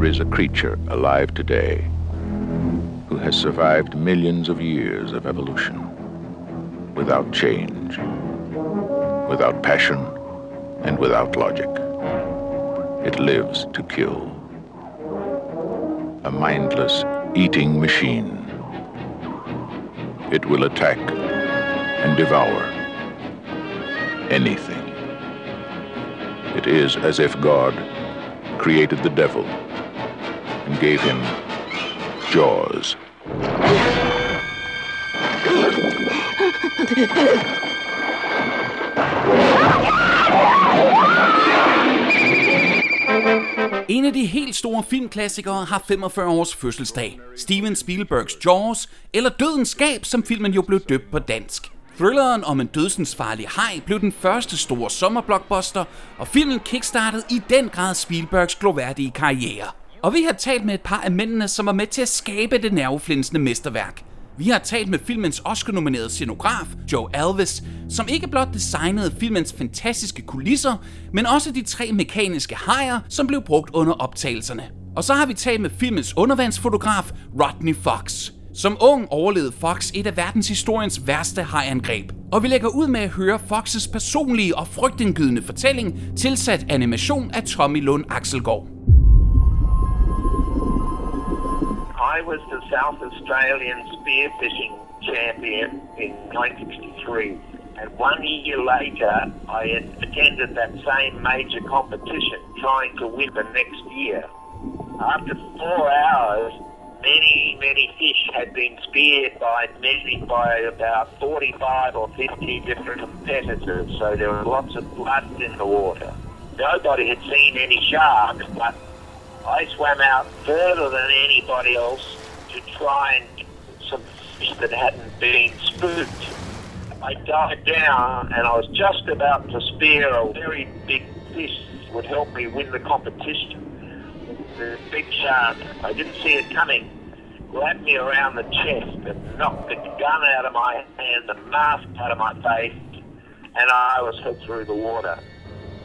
is a creature alive today who has survived millions of years of evolution without change, without passion, and without logic. It lives to kill. A mindless eating machine. It will attack and devour anything. It is as if God created the devil and gave him jaws. En af de helt store filmklassikere har 45 års fødselsdag. Steven Spielbergs Jaws, eller Dødens skab, som filmen jo blev døbt på dansk. Thrilleren om en dødsensfarlig haj blev den første store sommerblockbuster, og filmen kickstartede i den grad Spielbergs gloværdige karriere. Og vi har talt med et par af mændene, som var med til at skabe det nerveflinsende mesterværk. Vi har talt med filmens Oscar-nominerede scenograf, Joe Alves, som ikke blot designede filmens fantastiske kulisser, men også de 3 mekaniske hajer, som blev brugt under optagelserne. Og så har vi talt med filmens undervandsfotograf, Rodney Fox. Som ung overlevede Fox et af verdenshistoriens værste hajangreb. Og vi lægger ud med at høre Foxes personlige og frygtindgydende fortælling, tilsat animation af Tommy Lund Axelgaard. I was the South Australian spearfishing champion in 1963, and 1 year later I attended that same major competition, trying to win the next year. After 4 hours, many fish had been speared by about 45 or 50 different competitors, so there was lots of blood in the water. Nobody had seen any sharks, but I swam out further than anybody else to try and get some fish that hadn't been spooked. I dived down and I was just about to spear a very big fish that would help me win the competition. The big shark, I didn't see it coming, grabbed me around the chest and knocked the gun out of my hand, the mask out of my face, and I was hit through the water.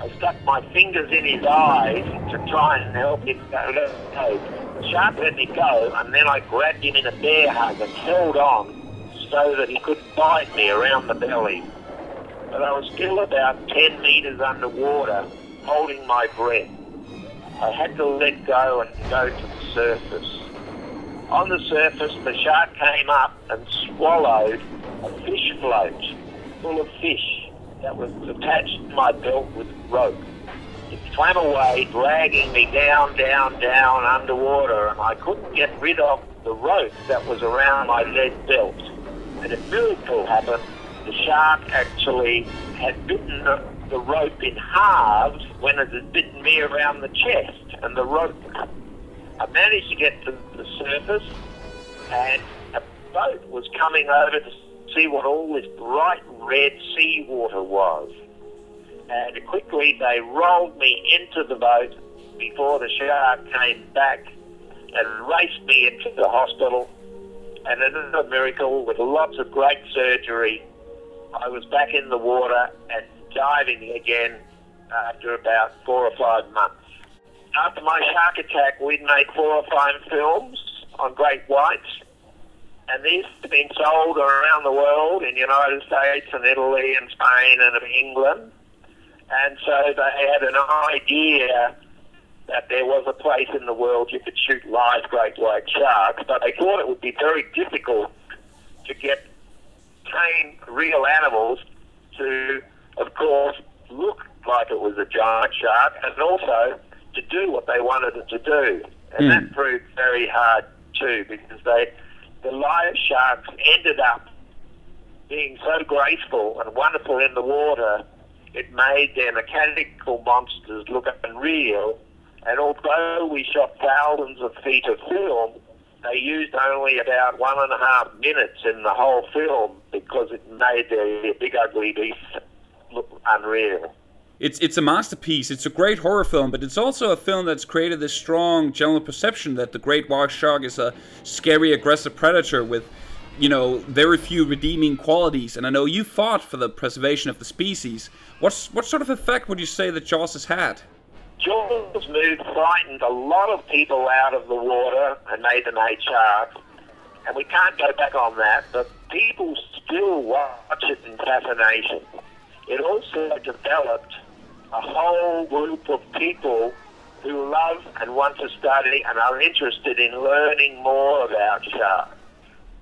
I stuck my fingers in his eyes to try and help him go. The shark let me go, and then I grabbed him in a bear hug and held on so that he couldn't bite me around the belly. But I was still about 10 meters underwater, holding my breath. I had to let go and go to the surface. On the surface, the shark came up and swallowed a fish float full of fish that was attached to my belt with rope. It swam away, dragging me down underwater, and I couldn't get rid of the rope that was around my lead belt. And a miracle happened. The shark actually had bitten the rope in halves when it had bitten me around the chest, and the rope. I managed to get to the surface, and a boat was coming over to see what all this bright red seawater was. And quickly they rolled me into the boat before the shark came back and raced me into the hospital. And another miracle, with lots of great surgery, I was back in the water and diving again after about 4 or 5 months. After my shark attack, we'd made 4 or 5 films on great whites. And these have been sold around the world, in the United States and Italy and Spain and England. And so they had an idea that there was a place in the world you could shoot live great white sharks, but they thought it would be very difficult to get tame real animals to, of course, look like it was a giant shark, and also to do what they wanted it to do. And that proved very hard too, because the live sharks ended up being so graceful and wonderful in the water, it made their mechanical monsters look unreal. And although we shot thousands of feet of film, they used only about 1.5 minutes in the whole film because it made their big ugly beasts look unreal. It's a masterpiece. It's a great horror film, but it's also a film that's created this strong general perception that the great white shark is a scary, aggressive predator with, very few redeeming qualities. And I know you fought for the preservation of the species. What sort of effect would you say that Jaws has had? Jaws move frightened a lot of people out of the water and made them hate sharks. And we can't go back on that, but people still watch it in fascination. It also developed a whole group of people who love and want to study and are interested in learning more about sharks.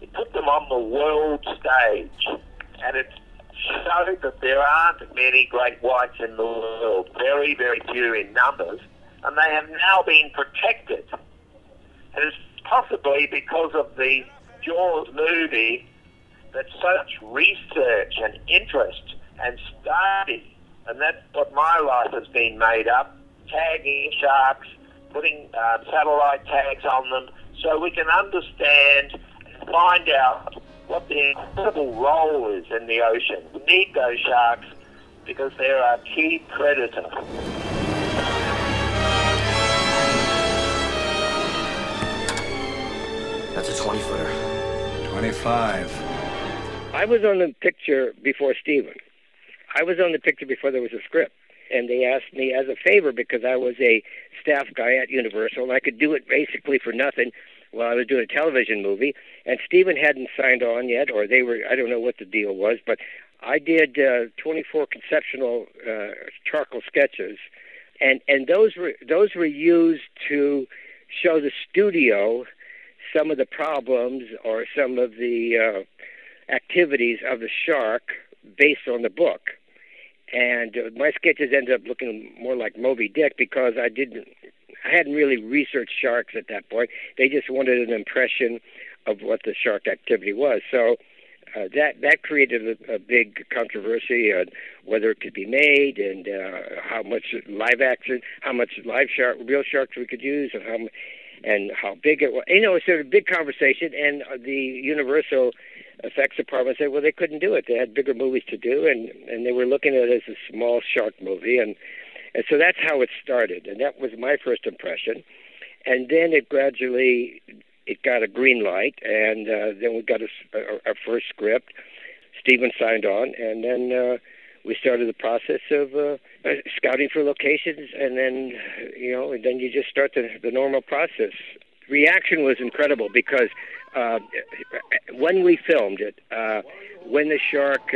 It put them on the world stage, and it showed that there aren't many great whites in the world, very, very few in numbers, and they have now been protected. And it's possibly because of the Jaws movie that such research and interest and study, and that's what my life has been made up, tagging sharks, putting satellite tags on them, so we can understand and find out what their incredible role is in the ocean. We need those sharks because they're our key predator. That's a 20-footer. 25. I was on the picture before Steven. I was on the picture before there was a script. And they asked me as a favor, because I was a staff guy at Universal, and I could do it basically for nothing while I was doing a television movie. And Steven hadn't signed on yet, or they were, I don't know what the deal was, but I did 24 conceptual charcoal sketches. And those were used to show the studio some of the problems or some of the activities of the shark based on the book. And my sketches ended up looking more like Moby Dick because I hadn't really researched sharks at that point. They just wanted an impression of what the shark activity was. So that created a big controversy on whether it could be made and how much live action, how much real sharks we could use, and how big it was. You know, it's a big conversation, and the Universal effects department said, well, they couldn't do it. They had bigger movies to do, and they were looking at it as a small shark movie, and so that's how it started, and that was my first impression. And then it got a green light, and then we got our first script. Steven signed on, and then we started the process of scouting for locations, and then you just start the normal process. Reaction was incredible because when we filmed it, when the shark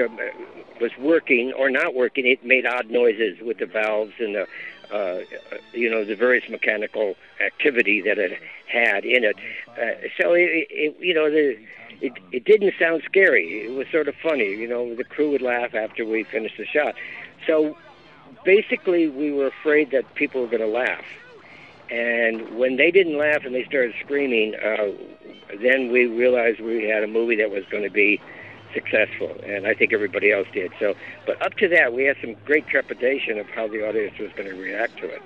was working or not working, it made odd noises with the valves and the various mechanical activity that it had in it. So it didn't sound scary. It was sort of funny. The crew would laugh after we finished the shot. So basically, we were afraid that people were going to laugh. And when they didn't laugh and they started screaming, then we realized we had a movie that was going to be successful, and I think everybody else did. But up to that, we had some great trepidation of how the audience was going to react to it.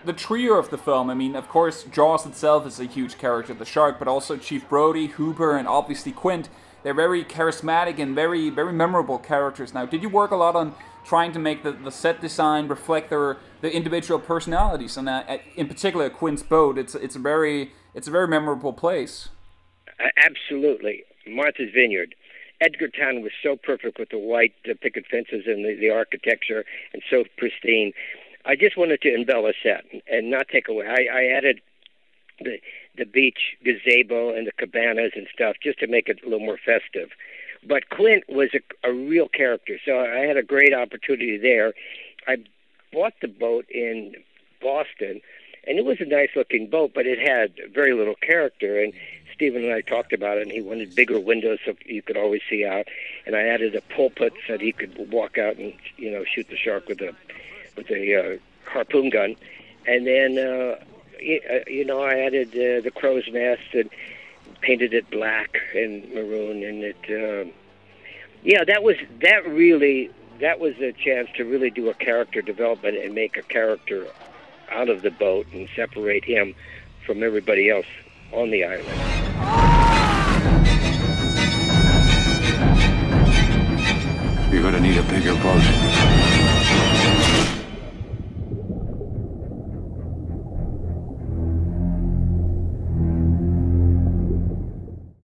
The trio of the film, I mean, of course, Jaws itself is a huge character, the shark, but also Chief Brody, Hooper, and obviously Quint. They're very charismatic and very, very memorable characters. Now, did you work a lot on trying to make the set design reflect the individual personalities? And in particular, Quint's boat, it's a very memorable place. Absolutely. Martha's Vineyard. Edgartown was so perfect with the white picket fences and the architecture, and so pristine. I just wanted to embellish that and not take away. I added the beach gazebo and the cabanas and stuff just to make it a little more festive. But Quint was a real character, so I had a great opportunity there. I bought the boat in Boston, and it was a nice-looking boat, but it had very little character. And Stephen and I talked about it, and he wanted bigger windows so you could always see out. And I added a pulpit so that he could walk out and shoot the shark with a harpoon gun. And then I added the crow's nest and painted it black and maroon, and that was a chance to really do a character development and make a character out of the boat and separate him from everybody else on the island. You're gonna need a bigger boat.